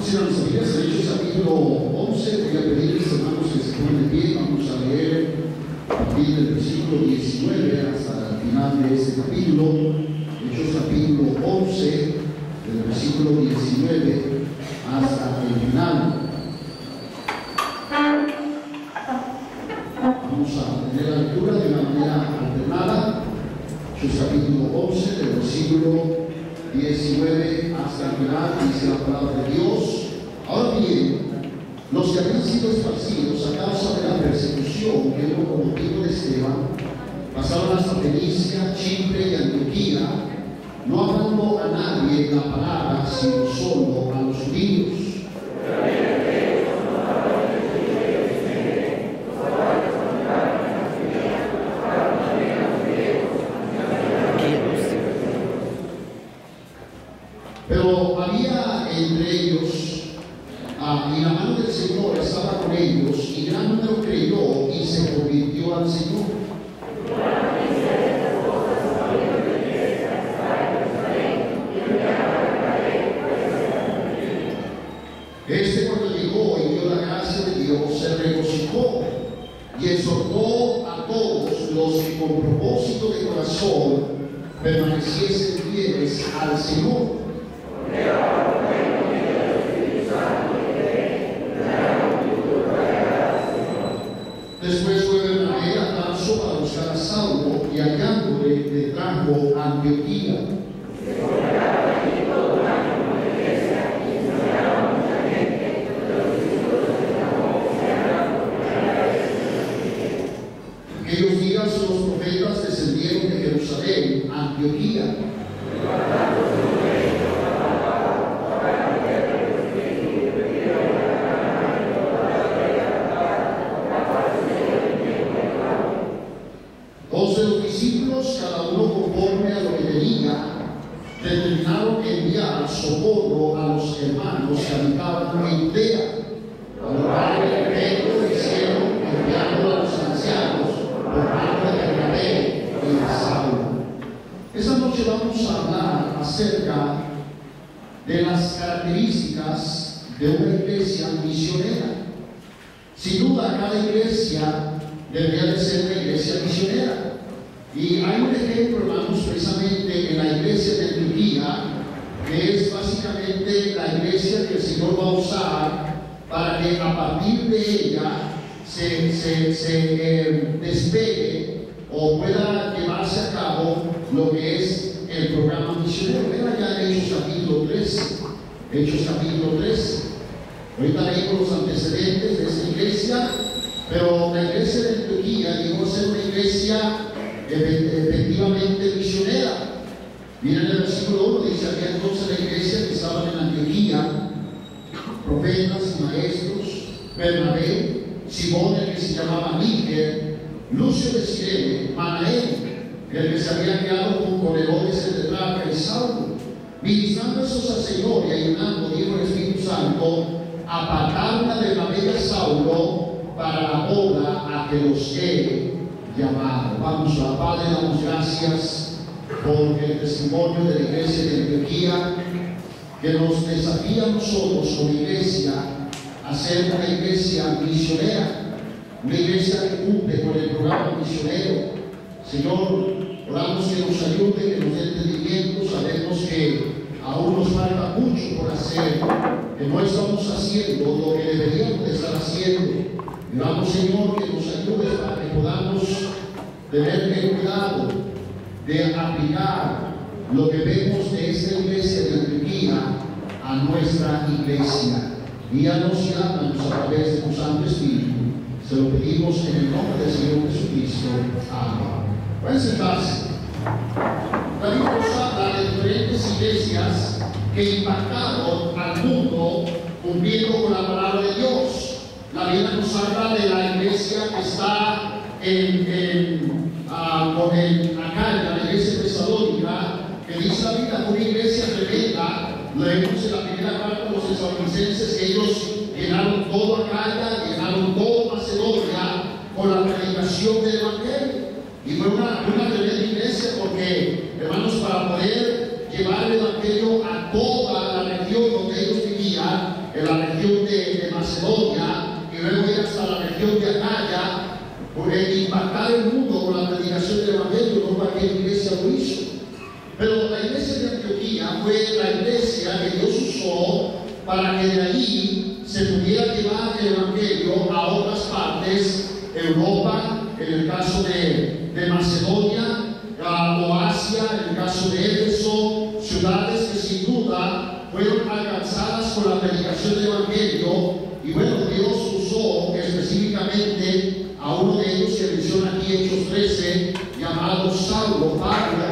Vamos a ir a nuestra Biblia, Hechos capítulo 11. Voy a pedirles, hermanos, que se pongan de pie. Vamos a leer a partir del versículo 19 hasta el final de este capítulo. Hechos capítulo 11, del versículo 19 hasta el final. Vamos a tener la lectura de una manera alternada. Hechos capítulo 11, del versículo 19 hasta el final, dice la palabra de Dios. Ahora bien, los que habían sido esparcidos a causa de la persecución que hubo con motivo de Esteban, pasaron hasta Fenicia, Chipre y Antioquía, no hablando a nadie la palabra, sino solo a los judíos. Pero había entre ellos, y la mano del Señor estaba con ellos, y gran número creyó y se convirtió al Señor. Este, cuando llegó y vio la gracia de Dios, se regocijó y exhortó a todos los que con propósito de corazón permaneciesen fieles al Señor. Después fue Bernabé a Tarso para buscar a Saulo, y hallándole le trajo a Antioquía. Aquellos días los profetas descendieron de Jerusalén a Antioquía. Entonces los discípulos, cada uno conforme a lo que tenía, determinaron enviar socorro a los hermanos que habitaban en Judea. A lo cual Pedro hicieron enviando a los ancianos por parte de Bernabé y de Saulo. Esta noche vamos a hablar acerca de las características de una iglesia misionera. Sin duda, cada iglesia debería de ser una iglesia misionera. Y hay un ejemplo, hermanos, precisamente en la iglesia de Antioquía, que es básicamente la iglesia que el Señor va a usar para que a partir de ella se despegue o pueda llevarse a cabo lo que es el programa misionero. Ven allá en Hechos capítulo 13. Hechos capítulo 13. Ahorita leímos los antecedentes de esta iglesia, pero la iglesia de Antioquía llegó a ser una iglesia efectivamente misionera. Miren el versículo 1, dice: había entonces la iglesia que estaban en Antioquía profetas y maestros, Bernabé, Simón, el que se llamaba Níger, Lucio de Cirene, Manaén, el que se había criado con Herodes el tetrarca, y Saulo. Ministrando esos al Señor y ayunando, dijo el Espíritu Santo: apartaron a Bernabé y a Saulo para la obra a que los he llamado. Vamos a Padre, damos gracias por el testimonio de la iglesia de Antioquía, que nos desafía a nosotros como iglesia a ser una iglesia misionera, una iglesia que cumple con el programa misionero. Señor, oramos que nos ayude, que nos dé entendimiento. Sabemos que aún nos falta mucho por hacer, que no estamos haciendo lo que deberíamos de estar haciendo. Y vamos, Señor, que nos ayude para que podamos tener el cuidado de aplicar lo que vemos de esta iglesia de Antioquía a nuestra iglesia. Guíanos y háblanos a través de tu Santo Espíritu. Se lo pedimos en el nombre del Señor Jesucristo. Amén. Pueden sentarse. La Biblia nos habla de diferentes iglesias que impactaron al mundo cumpliendo con la palabra de Dios. La Biblia nos habla de la iglesia que está acá, la iglesia tesalónica, que dice la Biblia, una iglesia tremenda. Leemos en la primera carta de los tesalonicenses que ellos llenaron todo Acaya, llenaron todo Macedonia con la predicación del Evangelio. Y fue una tremenda iglesia porque, hermanos, para poder llevar el Evangelio a toda la región donde ellos vivían, Macedonia y luego ir hasta la región de Acaya, impactar el mundo con la predicación del Evangelio, no cualquier iglesia lo hizo. Pero la iglesia de Antioquía fue la iglesia que Dios usó para que de allí se pudiera llevar el Evangelio a otras partes, Europa, en el caso de Macedonia, o Asia, en el caso de Éfeso, ciudades que sin duda fueron alcanzadas por la predicación del Evangelio. Y bueno, Dios usó específicamente a uno de ellos que menciona aquí Hechos 13, llamado Saulo, Pablo,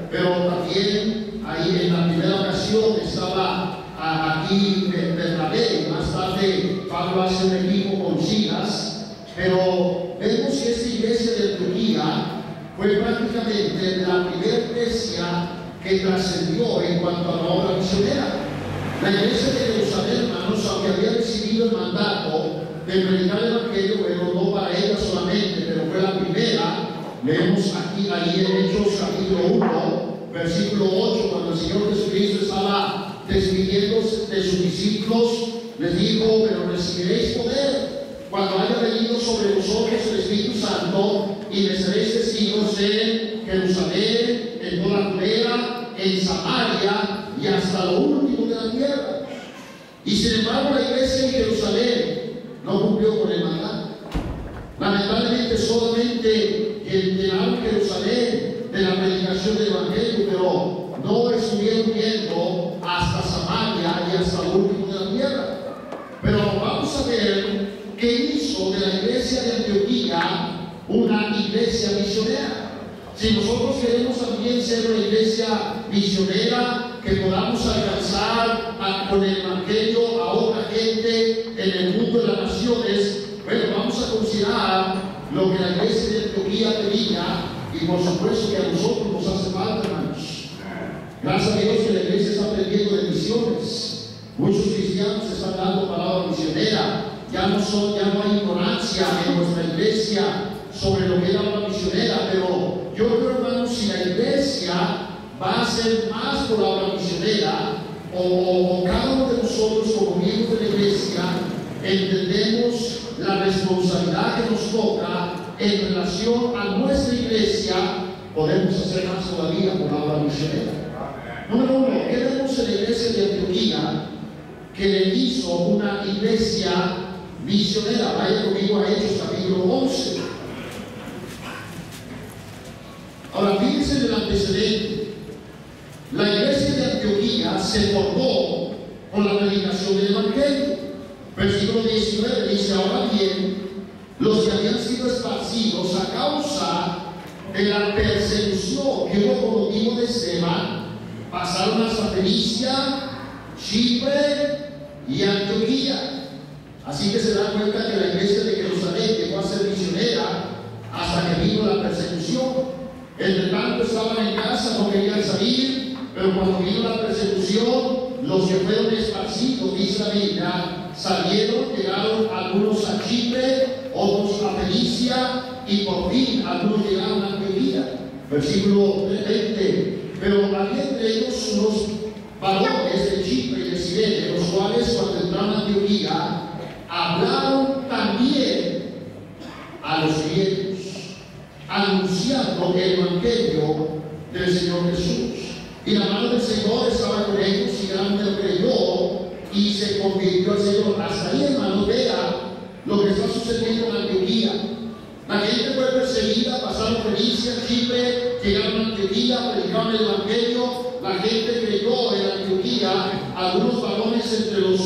pero también ahí en la primera ocasión estaba aquí Bernabé, y más tarde Pablo hace un equipo con Silas. Pero vemos que esta iglesia de Antioquía fue prácticamente la primera iglesia que trascendió en cuanto a la obra misionera. La iglesia de Jerusalén, hermanos, aunque había recibido el mandato de predicar el Evangelio, pero no para ella solamente, pero fue la primera. Leemos aquí, ahí en Hechos capítulo 1, versículo 8, cuando el Señor Jesucristo estaba despidiéndose de sus discípulos, les dijo: pero recibiréis poder cuando haya venido sobre vosotros el Espíritu Santo, y me seréis testigos en Jerusalén, en toda Judea, en Samaria y hasta lo último de la tierra. Y sin embargo, la iglesia en Jerusalén no cumplió con el mandato. Lamentablemente, solamente llenaron Jerusalén de la predicación del Evangelio, pero no estuvieron yendo hasta Samaria y hasta lo último de la tierra. Pero vamos a ver qué hizo de la iglesia de Antioquía una iglesia misionera. Si nosotros queremos también ser una iglesia misionera, que podamos alcanzar con el Evangelio a otra gente en el mundo de las naciones, bueno, vamos a considerar lo que la iglesia de Antioquía tenía, y por supuesto que a nosotros nos hace falta, hermanos. Gracias a Dios que la iglesia está aprendiendo de misiones. Muchos cristianos están dando palabra misionera. Ya no hay ignorancia en nuestra iglesia sobre lo que es la obra misionera, pero yo creo, hermanos, si la iglesia va a hacer más por la obra misionera, o cada uno de nosotros como miembros de la iglesia entendemos la responsabilidad que nos toca en relación a nuestra iglesia, podemos hacer más todavía por la obra misionera. Número uno, ¿qué vemos en la iglesia de Antioquía que le hizo una iglesia misionera? Vaya conmigo a Hechos capítulo 11. Ahora, fíjense en el antecedente. La iglesia de Antioquía se formó con la predicación del Evangelio. Versículo 19 dice: ahora bien, los que habían sido esparcidos a causa de la persecución que hubo por motivo de Esteban, pasaron hasta Fenicia, Chipre y Antioquía. Así que se da cuenta que la iglesia de Jerusalén llegó a ser misionera hasta que vino la persecución. Entre tanto estaban en casa, no querían salir, pero cuando vino la persecución, los que fueron esparcidos, dice la Biblia, salieron, llegaron algunos a Chipre, otros a Fenicia, y por fin algunos llegaron a Antioquía. Versículo 20. Pero había entre ellos unos varones de Chipre y de Cirene, los cuales cuando entraron a Antioquía hablaron también a los griegos, anunciando el Evangelio del Señor Jesús. Y la mano del Señor estaba con ellos, y grande lo creyó y se convirtió al Señor. Hasta ahí, hermano, vea lo que está sucediendo en Antioquía. La gente fue perseguida, pasaron Fenicia, Chipre, llegaron a Antioquía, predicaron el Evangelio. La gente creyó en Antioquía. Algunos varones entre los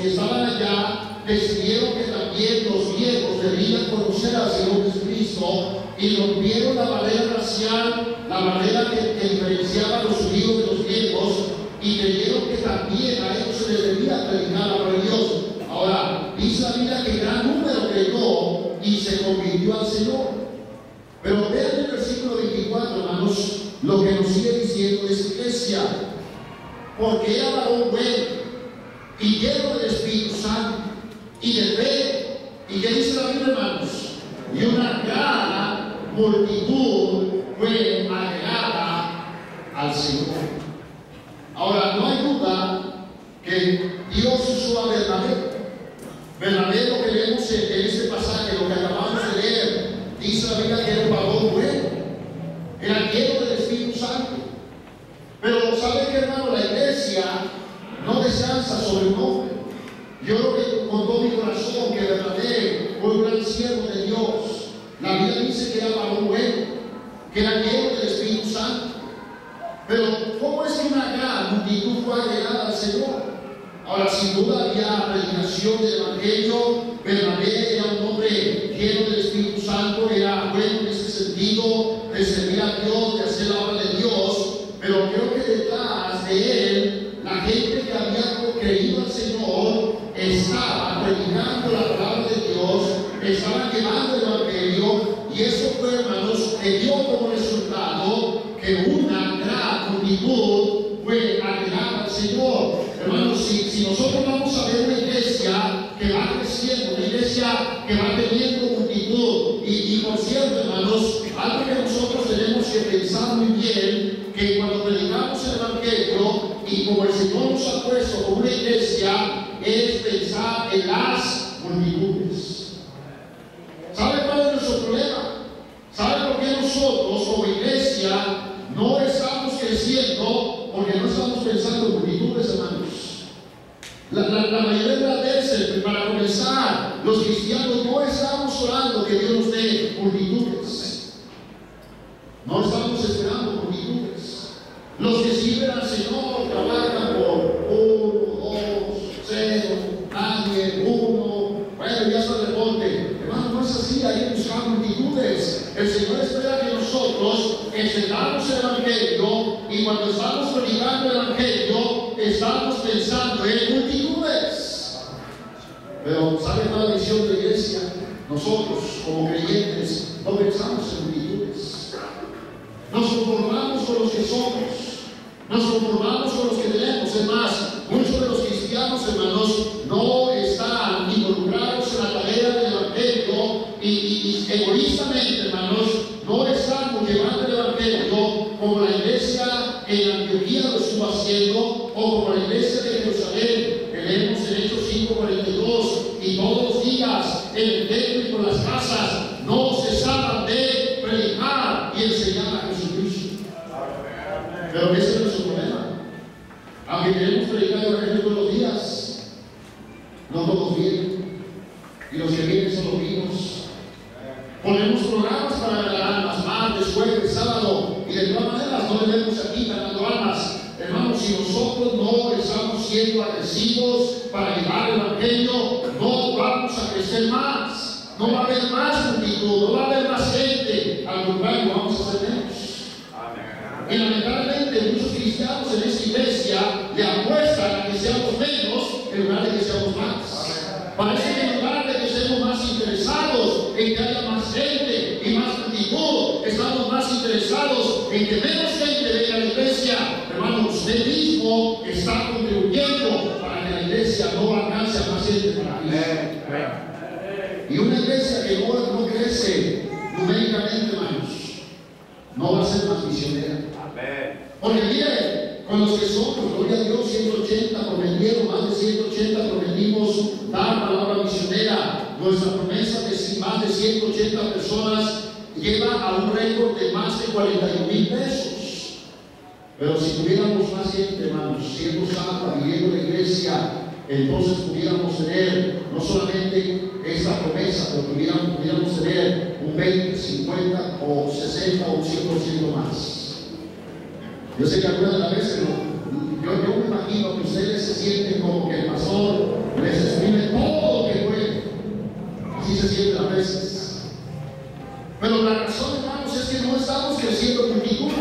que estaban allá decidieron que también los griegos debían conocer al Señor Jesucristo, y rompieron la barrera racial, la barrera que diferenciaba a los judíos de los griegos, y creyeron que también a ellos se les debía predicar la palabra de Dios. Ahora, dice la Biblia que gran número creyó y se convirtió al Señor. Pero vean el versículo 24, hermanos, lo que nos sigue diciendo esta iglesia: porque era varón bueno y lleno del Espíritu Santo y de fe. ¿Y qué dice la Biblia, hermanos? Y una gran multitud fue agregada al Señor. Ahora, no hay duda que Dios usó a Bernabé. Bernabé, lo que leemos en este pasaje, lo que acabamos de leer, dice la Biblia que era un varón bueno, era lleno del Espíritu Santo. Pero ¿sabe qué, hermano? La iglesia no descansa sobre un hombre. Yo creo que con todo mi corazón que Bernabé fue un gran siervo de Dios. La Biblia dice que era varón bueno, que era lleno del Espíritu Santo. Pero ¿cómo es que una gran multitud fue agregada al Señor? Ahora, sin duda había predicación del Evangelio. Bernabé era un hombre lleno del Espíritu Santo, era bueno en ese sentido de servir a Dios, de hacer la obra de Dios. Pero creo que detrás de él, la gente que había creído al Señor estaba predicando la palabra de Dios, estaban llevando el Evangelio, y eso fue, hermanos, que dio como resultado que una gran multitud fue agregada al Señor. Hermanos, si nosotros vamos a ver una iglesia que va creciendo, una iglesia que va teniendo multitud, y por cierto, hermanos, algo que nosotros tenemos que pensar muy bien, que cuando predicamos el Evangelio, y como el Señor nos ha puesto como una iglesia, es pensar en las multitudes. ¿Sabe cuál es nuestro problema? ¿Sabe por qué nosotros como iglesia no estamos creciendo? Porque no estamos pensando en multitudes, hermanos. La mayoría de las veces, para comenzar, los cristianos no estamos orando que Dios nos dé multitudes. No estamos esperando multitudes. Los que sirven al Señor trabajan por 1, 2, 0, nadie, 1. Bueno, ya está el reporte. Hermano, no es así, hay que buscar multitudes. El Señor espera que nosotros extendamos el Evangelio, y cuando estamos predicando el Evangelio, estamos pensando en multitudes. Pero ¿sabe cuál es la visión de la iglesia? Nosotros, como creyentes, no pensamos en multitudes. Nos conformamos con los que somos, nos conformamos con los que tenemos. Es más, muchos de los cristianos, hermanos, no están involucrados en la tarea del Evangelio, y egoístamente, hermanos, no estamos llevando el Evangelio como la iglesia en Antioquía lo estuvo haciendo, o como la iglesia de Jerusalén, que leemos en Hechos 5:42, y todos los días en el templo y por las casas no cesaban de predicar y enseñar a Jesucristo. Pero ese no es su problema. Aunque queremos predicar el Evangelio todos los días, no todos vienen, y los que vienen son los vivos. Ponemos programas para ganar almas, martes, jueves, sábado, y de todas maneras no debemos aquí ganando almas. Hermanos, si nosotros no estamos siendo agresivos para llevar el Evangelio, no vamos a crecer más. No va a haber más multitud, no va a haber más gente. Al contrario, vamos a ser menos. Y lamentablemente muchos cristianos en esta iglesia le apuestan a que seamos menos en lugar de que seamos más. Parece que en lugar de que seamos más interesados en que haya más gente y más multitud, estamos más interesados en que menos gente venga a la iglesia. Hermano, usted mismo está contribuyendo para que la iglesia no alcance a más gente para Cristo. Y una iglesia que no crece numéricamente, hermanos, no va a ser más misionera. Porque mire, con los que somos, gloria a Dios, 180 prometieron, más de 180 prometimos dar palabra misionera. Nuestra promesa de más de 180 personas lleva a un récord de más de 41,000 pesos. Pero si tuviéramos más gente, hermanos, siendo santa, viviendo en la iglesia, entonces pudiéramos tener no solamente esta promesa, pero pudiéramos tener un 20, 50 o 60 o un 100% más. Yo sé que algunas de las veces yo me imagino que ustedes se sienten como que el pastor les exprime todo lo que puede. Así se sienten a veces. Pero la razón, hermanos, es que no estamos creciendo multitud,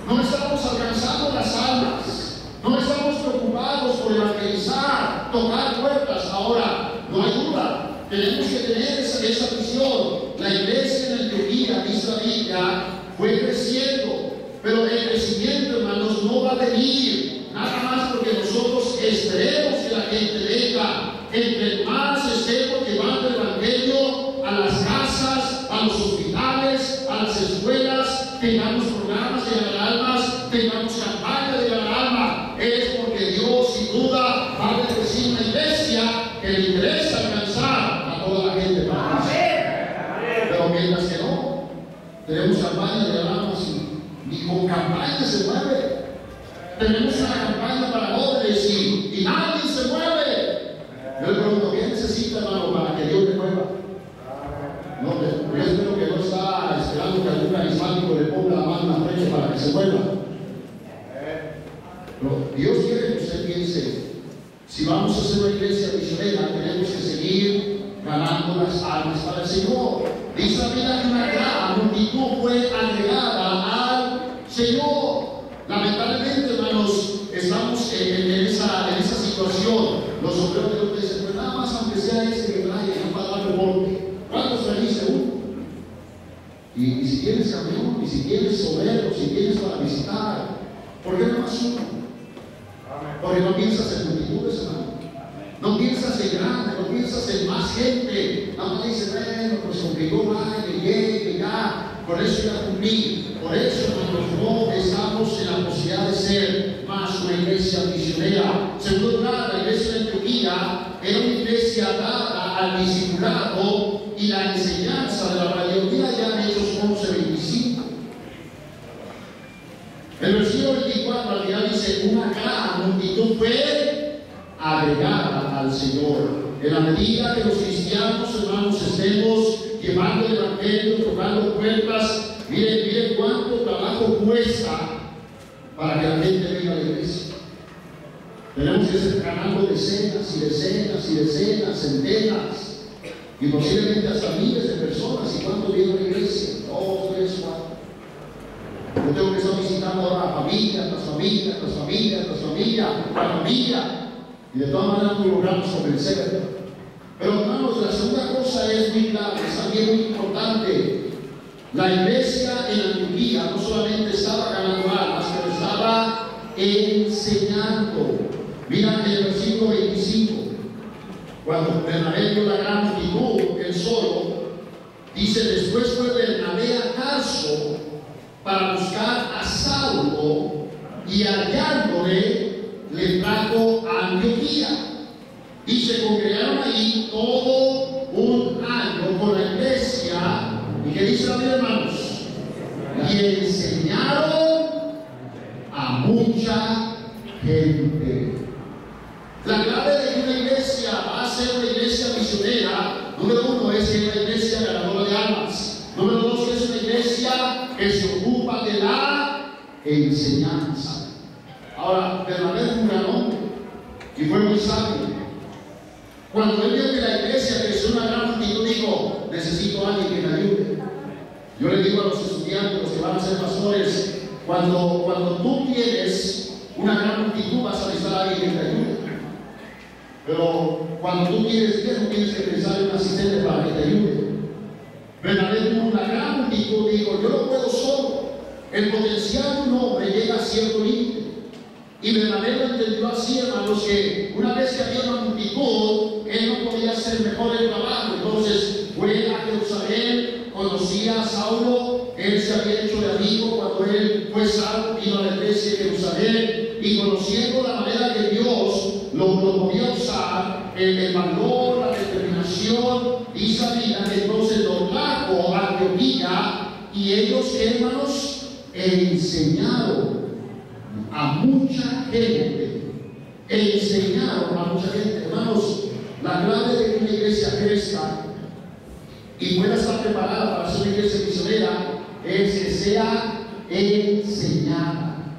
no estamos alcanzando las almas, no estamos preocupados por evangelizar, tocar puertas. Ahora, no hay duda, tenemos que tener esa visión. La iglesia en Antioquía, dice la Biblia, fue creciendo. Pero el crecimiento, hermanos, no va a venir nada más porque nosotros esperemos que la gente venga. Entre más estemos llevando el Evangelio a las casas, a los hospitales, a las escuelas, tengamos programas de ganar almas, tengamos campañas de ganar almas, es porque Dios sin duda va a bendecir una iglesia que porque le interesa alcanzar a toda la gente para Cristo. Pero mientras que no, tenemos campaña de alabanza y con campaña se mueve. Tenemos una campaña para jóvenes y nadie se mueve. Yo le pregunto, ¿qué necesita, hermano, para que Dios le mueva? No, yo espero que no está esperando que algún carismático le ponga la mano en la frente para que se mueva. Pero Dios quiere que usted piense, si vamos a ser una iglesia misionera, tenemos que seguir ganando las almas para el Señor. Dice la Biblia que una gran multitud fue agregada al Señor. Lamentablemente, hermanos, estamos en esa situación. Los obreros de Dios dicen, pues nada más aunque sea ese que trae, no para dar reporte. ¿Cuántos trajiste? Uno. Y si tienes camión, y si tienes obreros, si tienes para visitar, ¿por qué no más uno? Porque no piensas en multitudes, hermano. No piensas en grande, no piensas en más gente. Nada más dices, bueno, pues aunque yo vaya, llegue, ya, con eso ya cumplí. Por eso, hermanos, no estamos en la posibilidad de ser más una iglesia misionera. Segundo lugar, la iglesia de Antioquía era una iglesia dada al discipulado y la enseñanza de la mayoría ya en Hechos 11:25. El versículo 24 al final dice, una gran multitud fue agregada al Señor. En la medida que los cristianos, hermanos, estemos llevando el evangelio, tocando puertas, miren cuánto trabajo cuesta para que la gente venga a la iglesia. Tenemos que estar ganando decenas y decenas y decenas, centenas y posiblemente hasta miles de personas. ¿Y cuánto viene a la iglesia? 2, 3, 4. Yo tengo que estar visitando ahora familia tras familia, tras familia, tras familia, tras familia. Y de todas maneras no logramos convencer. Pero hermanos, la segunda cosa es muy clara, es también muy importante. La iglesia en Antioquía no solamente estaba ganando almas, pero estaba enseñando. Mira en el versículo 25, cuando Bernabé vio la gran multitud, él solo, dice, después fue Bernabé a Tarso para buscar a Saulo y hallándole le trajo a Antioquía y se congregaron ahí todo un año con la iglesia. ¿Y qué dice la Biblia, hermanos? Y enseñaron a mucha gente. La clave de que una iglesia va a ser una iglesia misionera, número uno, es que es una iglesia ganadora de almas. Número dos, que es una iglesia que se ocupa de la enseñanza. Ahora, Bernabé fue un gran hombre y fue muy sabio. Cuando él vio que la iglesia creció una gran multitud, dijo, necesito a alguien que me ayude. Yo le digo a los estudiantes, los que van a ser pastores, cuando tú tienes una gran multitud, vas a necesitar a alguien que te ayude. Pero cuando tú tienes 10, no tienes que pensar en un asistente para que te ayude. Bernabé tuvo una gran multitud, dijo, yo no puedo solo. El potencial de un hombre llega a cierto límite. Y Bernabé lo entendió así, hermanos, que una vez que había una multitud, él no podía hacer mejor el trabajo. Entonces fue a Jerusalén, conocía a Saulo, él se había hecho de amigo cuando él fue salvo, vino a la iglesia de Jerusalén, y conociendo la manera que Dios lo podía usar, el valor, la determinación, y sabía que entonces lo trajo a Antioquía, y ellos, hermanos, enseñaron a mucha gente. Enseñaron a mucha gente. Hermanos, la clave de que una iglesia crezca y pueda estar preparada para ser una iglesia misionera es que sea enseñada.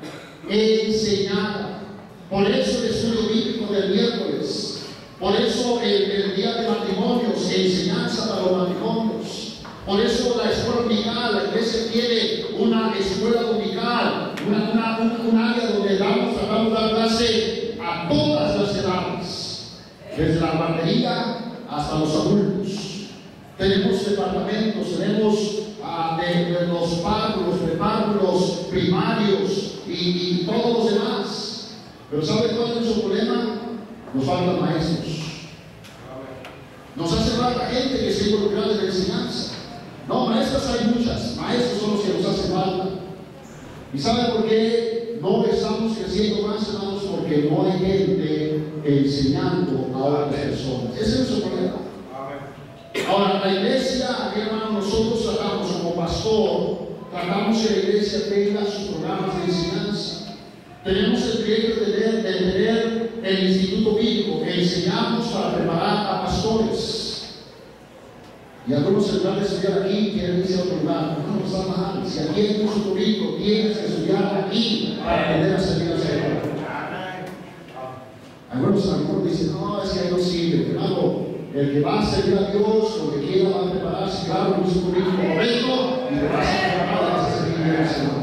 Enseñada. Por eso el estudio bíblico del miércoles, por eso el día de matrimonios, enseñanza para los matrimonios. Por eso la escuela dominical, la iglesia tiene una escuela dominical, un área donde tratamos de dar clase a todas las edades, desde la guardería hasta los adultos. Tenemos departamentos, tenemos de los párvulos, prepárvulos, primarios y todos los demás. Pero ¿sabe cuál es nuestro problema? Nos faltan maestros. Nos hace falta gente que esté involucrada en la enseñanza. No, maestras hay muchas, maestros son los que nos hacen falta. ¿Y sabe por qué no estamos creciendo más, hermanos, porque no hay gente enseñando a otras personas. Ese es nuestro problema. Ahora, la iglesia, hermano, nosotros tratamos como pastor, tratamos que la iglesia tenga sus programas de enseñanza. Tenemos el privilegio de tener el instituto bíblico que enseñamos para preparar a pastores. Y algunos en lugar de estudiar aquí quieren irse a otro lugar. No está mal. Si aquí hay un instituto bíblico, tienes que estudiar aquí para aprender a servir al Señor. Algunos a lo mejor dicen, no, es que ahí no sirve. Hermano, el que va a servir a Dios, lo que quiera, va a prepararse, claro, un instituto bíblico correcto y te vas a preparar a servir al Señor.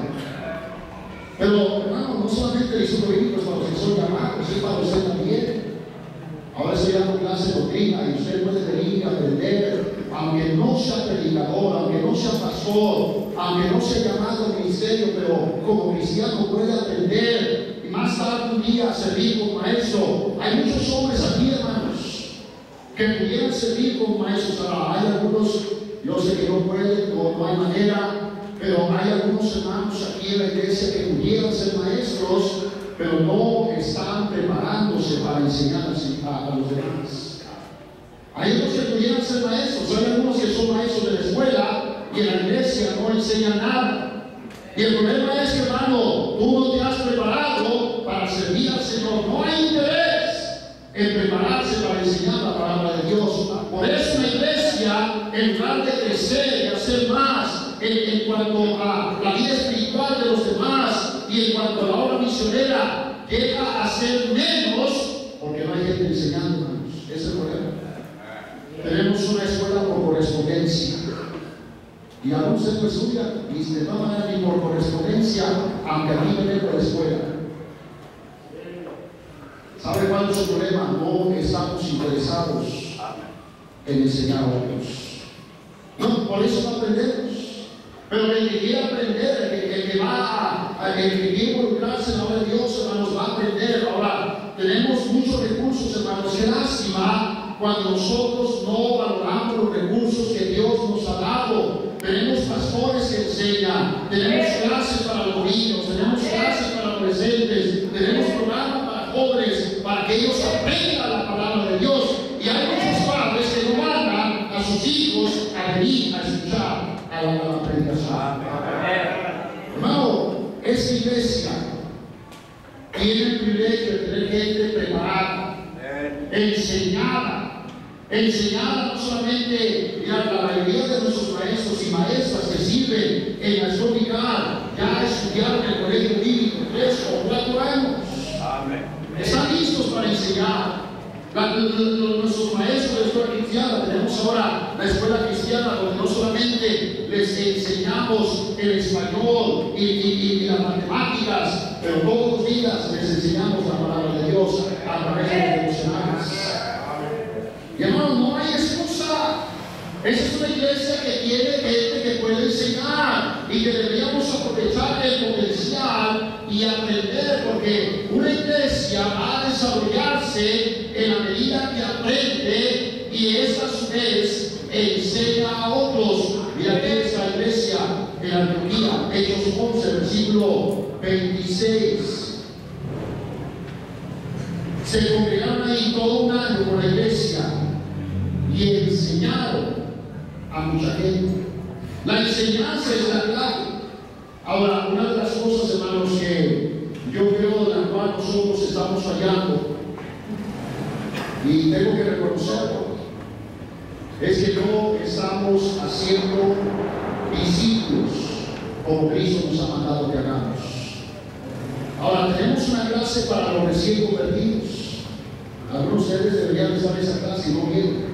Pero, hermano, no solamente el instituto bíblico es para los que son llamados, es para usted también. Ahora estoy dando clase de doctrina y usted puede venir a aprender, aunque no sea predicador, aunque no sea pastor, aunque no sea llamado al ministerio, pero como cristiano puede aprender y más tarde un día servir como maestro. Hay muchos hombres aquí, hermanos, que pudieran servir como maestros. Ahora, hay algunos, yo sé que no pueden, no hay manera, pero hay algunos hermanos aquí en la iglesia que pudieran ser maestros, pero no están preparándose para enseñar a los demás. Hay otros que pudieran ser maestros, hay algunos que son maestros de la escuela y en la iglesia no enseñan nada. Y el problema es que, hermano, tú no te has preparado para servir al Señor. No hay interés en prepararse para enseñar la palabra de Dios. Por eso la iglesia, en lugar de crecer y hacer más en cuanto a la vida espiritual de los demás y en cuanto a la obra misionera, llega a ser menos porque no hay gente enseñando, hermanos. Ese es el problema. Tenemos una escuela por correspondencia y algunos no estudian y de todas maneras ni por correspondencia, aunque aquí vienen por la escuela. ¿Sabe cuál es el problema? No estamos interesados en enseñar a otros. No, por eso no aprendemos. Pero el que quiere aprender, el que quiere involucrarse en la obra de Dios, hermanos, va a aprender. Ahora, tenemos muchos recursos, hermanos. Qué lástima cuando nosotros no valoramos los recursos que Dios nos ha dado. Tenemos pastores que enseñan, tenemos clases para los niños, tenemos clases para adolescentes, tenemos programas para jóvenes, para que ellos aprendan la palabra de Dios. Y hay muchos padres que no mandan a sus hijos a venir a escuchar a la predicación. Hermano, esta iglesia tiene el privilegio de tener gente preparada, enseñada no solamente. La mayoría de nuestros maestros y maestras que sirven en la escuela ya estudiaron en el colegio bíblico 3 o 4 años. Están listos para enseñar. Nuestros maestros de la escuela cristiana, tenemos ahora la escuela cristiana donde no solamente les enseñamos el español y las matemáticas, pero todos los días les enseñamos la palabra de Dios a través de los devocionales. Y hermano, no hay excusa. Esa es una iglesia que tiene gente que puede enseñar y que deberíamos aprovechar el potencial y aprender, porque una iglesia va a desarrollarse en la medida que aprende y esta a su vez enseña a otros. Mira que esta iglesia en Antioquía, Hechos 11, versículo 26. Se congregaron ahí todo un año con la iglesia y enseñaron a mucha gente. La enseñanza es la clave. Ahora, una de las cosas, hermanos, que yo creo en la cual nosotros estamos fallando, y tengo que reconocerlo, es que no estamos haciendo discípulos como Cristo nos ha mandado que hagamos. Ahora, tenemos una clase para los recién convertidos. Algunos de ustedes deberían estar en esa clase y no vienen.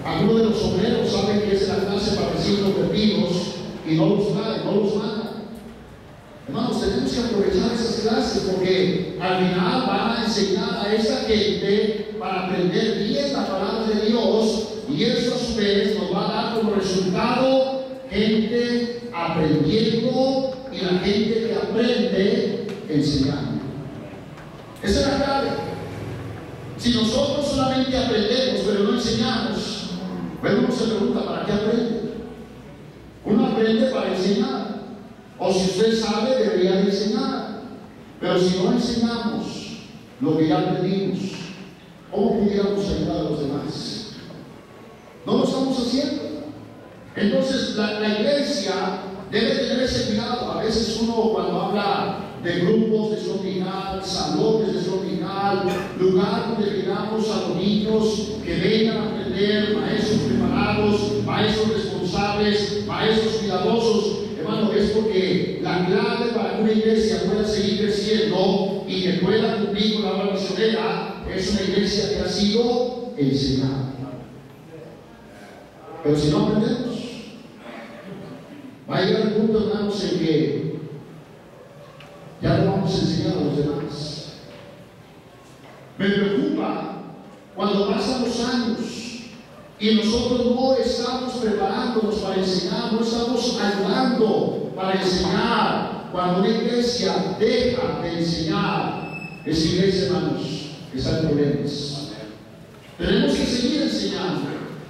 Algunos de los obreros saben que es la clase para recién convertidos y no los traen, no los mandan. Hermanos, tenemos que aprovechar esas clases porque al final van a enseñar a esa gente para aprender bien la palabra de Dios, y eso a su vez nos va a dar como resultado gente aprendiendo y la gente que aprende enseñando. Esa es la clave. Si nosotros solamente aprendemos pero no enseñamos, bueno, uno se pregunta, ¿para qué aprende? Uno aprende para enseñar, o si usted sabe, debería de enseñar. Pero si no enseñamos lo que ya aprendimos, ¿cómo pudiéramos ayudar a los demás? No lo estamos haciendo. Entonces la iglesia debe tener ese cuidado. A veces uno, cuando habla de grupos de escondinal, salones de escondinal, lugar donde digamos a los niños que vengan a aprender, maestros preparados, maestros responsables, maestros cuidadosos, hermano, es porque la clave para que una iglesia pueda seguir creciendo y que pueda cumplir con la obra misionera es una iglesia que ha sido enseñada. Pero si no aprendemos, va a llegar el punto, hermanos, en que ya no vamos a enseñar a los demás. Me preocupa cuando pasan los años y nosotros no estamos preparándonos para enseñar, no estamos ayudando para enseñar. Cuando una iglesia deja de enseñar, esa iglesia, hermanos, está en problemas. Tenemos que seguir enseñando,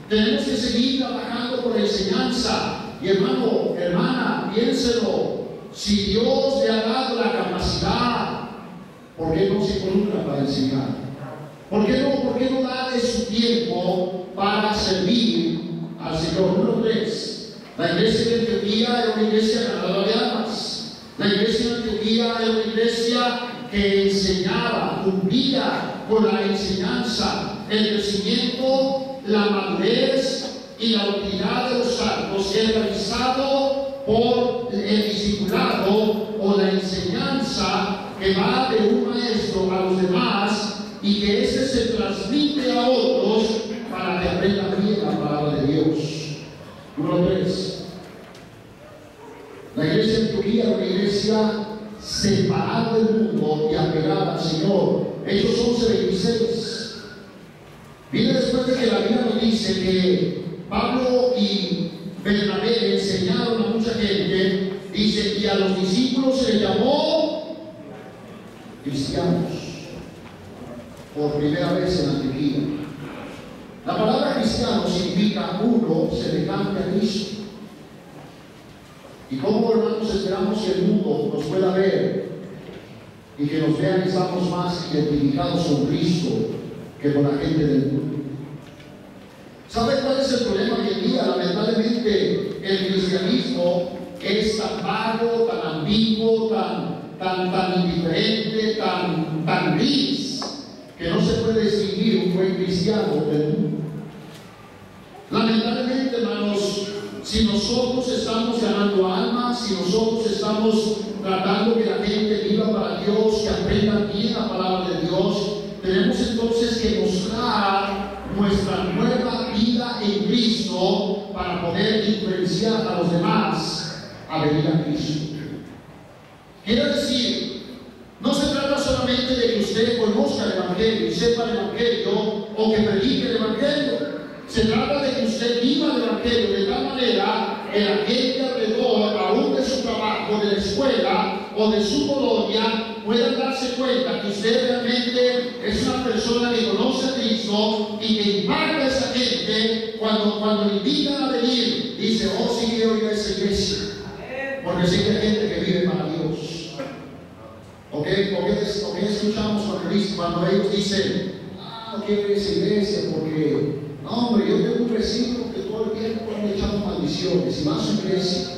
tenemos que seguir trabajando por la enseñanza. Y hermano, hermana, piénselo. Si Dios le ha dado la capacidad, ¿por qué no se involucra para enseñar? ¿Por qué no da de su tiempo para servir al Señor? Número 3. La iglesia de Antioquía era una iglesia ganadora de almas. La iglesia de Antioquía era una iglesia que enseñaba, cumplía con la enseñanza, el crecimiento, la madurez y la utilidad de los santos es realizado por el discipulado o la enseñanza que va de un maestro a los demás y que ese se transmite a otros para que aprendan bien la palabra de Dios. Número 3. La iglesia de Antioquía era una iglesia separada del mundo y apegada al Señor. Hechos 11:26. Viene después de que la Biblia nos dice que Pablo y Bernabé enseñaron a mucha gente, dice, y a los discípulos se les llamó cristianos por primera vez en Antioquía. La palabra cristiano significa uno semejante a Cristo. Y como, hermanos, esperamos que el mundo nos pueda ver y que nos vean que estamos más identificados con Cristo que con la gente del mundo. ¿Sabe cuál es el problema hoy en día? Lamentablemente el cristianismo es tan vago, tan ambiguo, tan indiferente, tan gris, que no se puede distinguir un buen cristiano del mundo. Lamentablemente, hermanos, si nosotros estamos ganando almas, si nosotros estamos tratando que la gente viva para Dios, que aprenda bien la palabra de Dios, tenemos entonces que mostrar nuestra nueva vida en Cristo para poder influenciar a los demás a venir a Cristo. Quiere decir, no se trata solamente de que usted conozca el Evangelio y sepa el Evangelio o que predique el Evangelio. Se trata de que usted viva el Evangelio de tal manera que la gente alrededor, aún de su trabajo, de la escuela o de su colonia, puedan darse cuenta que usted realmente es una persona que conoce a Cristo y que impacta a esa gente cuando le invitan a venir. Dice, oh, sí quiero ir a esa iglesia, porque sé que hay gente que vive para Dios. ¿Ok? ¿Por qué escuchamos cuando ellos dicen, no quiero ir a esa iglesia porque, no, hombre, yo tengo un vecino que todo el tiempo me echando maldiciones y va a su iglesia?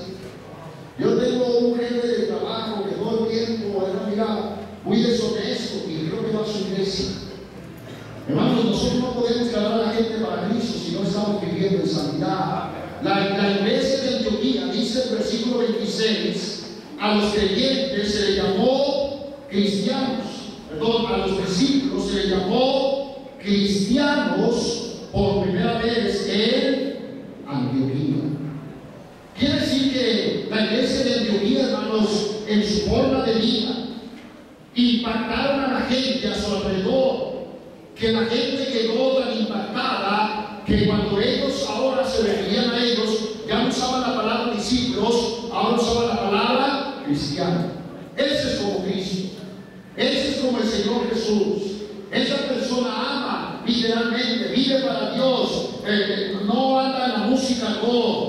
Yo tengo un jefe de trabajo que todo el tiempo era, mira, muy deshonesto y creo que va a su iglesia. Hermanos, nosotros no podemos ganar a la gente para Cristo si no estamos viviendo en santidad. La iglesia de Antioquía, dice el versículo 26, a los creyentes se les llamó cristianos, perdón, a los discípulos se les llamó cristianos por primera vez en Antioquía. Quiere decir que la iglesia de Antioquía, hermanos, en su forma de vida, impactaron a la gente a su alrededor, que la gente quedó tan impactada que cuando ellos ahora se referían a ellos, ya no usaban la palabra discípulos, ahora usaban la palabra cristiano. Ese es como Cristo, ese es como el Señor Jesús. Esa persona ama literalmente, vive para Dios, no anda en la música, no.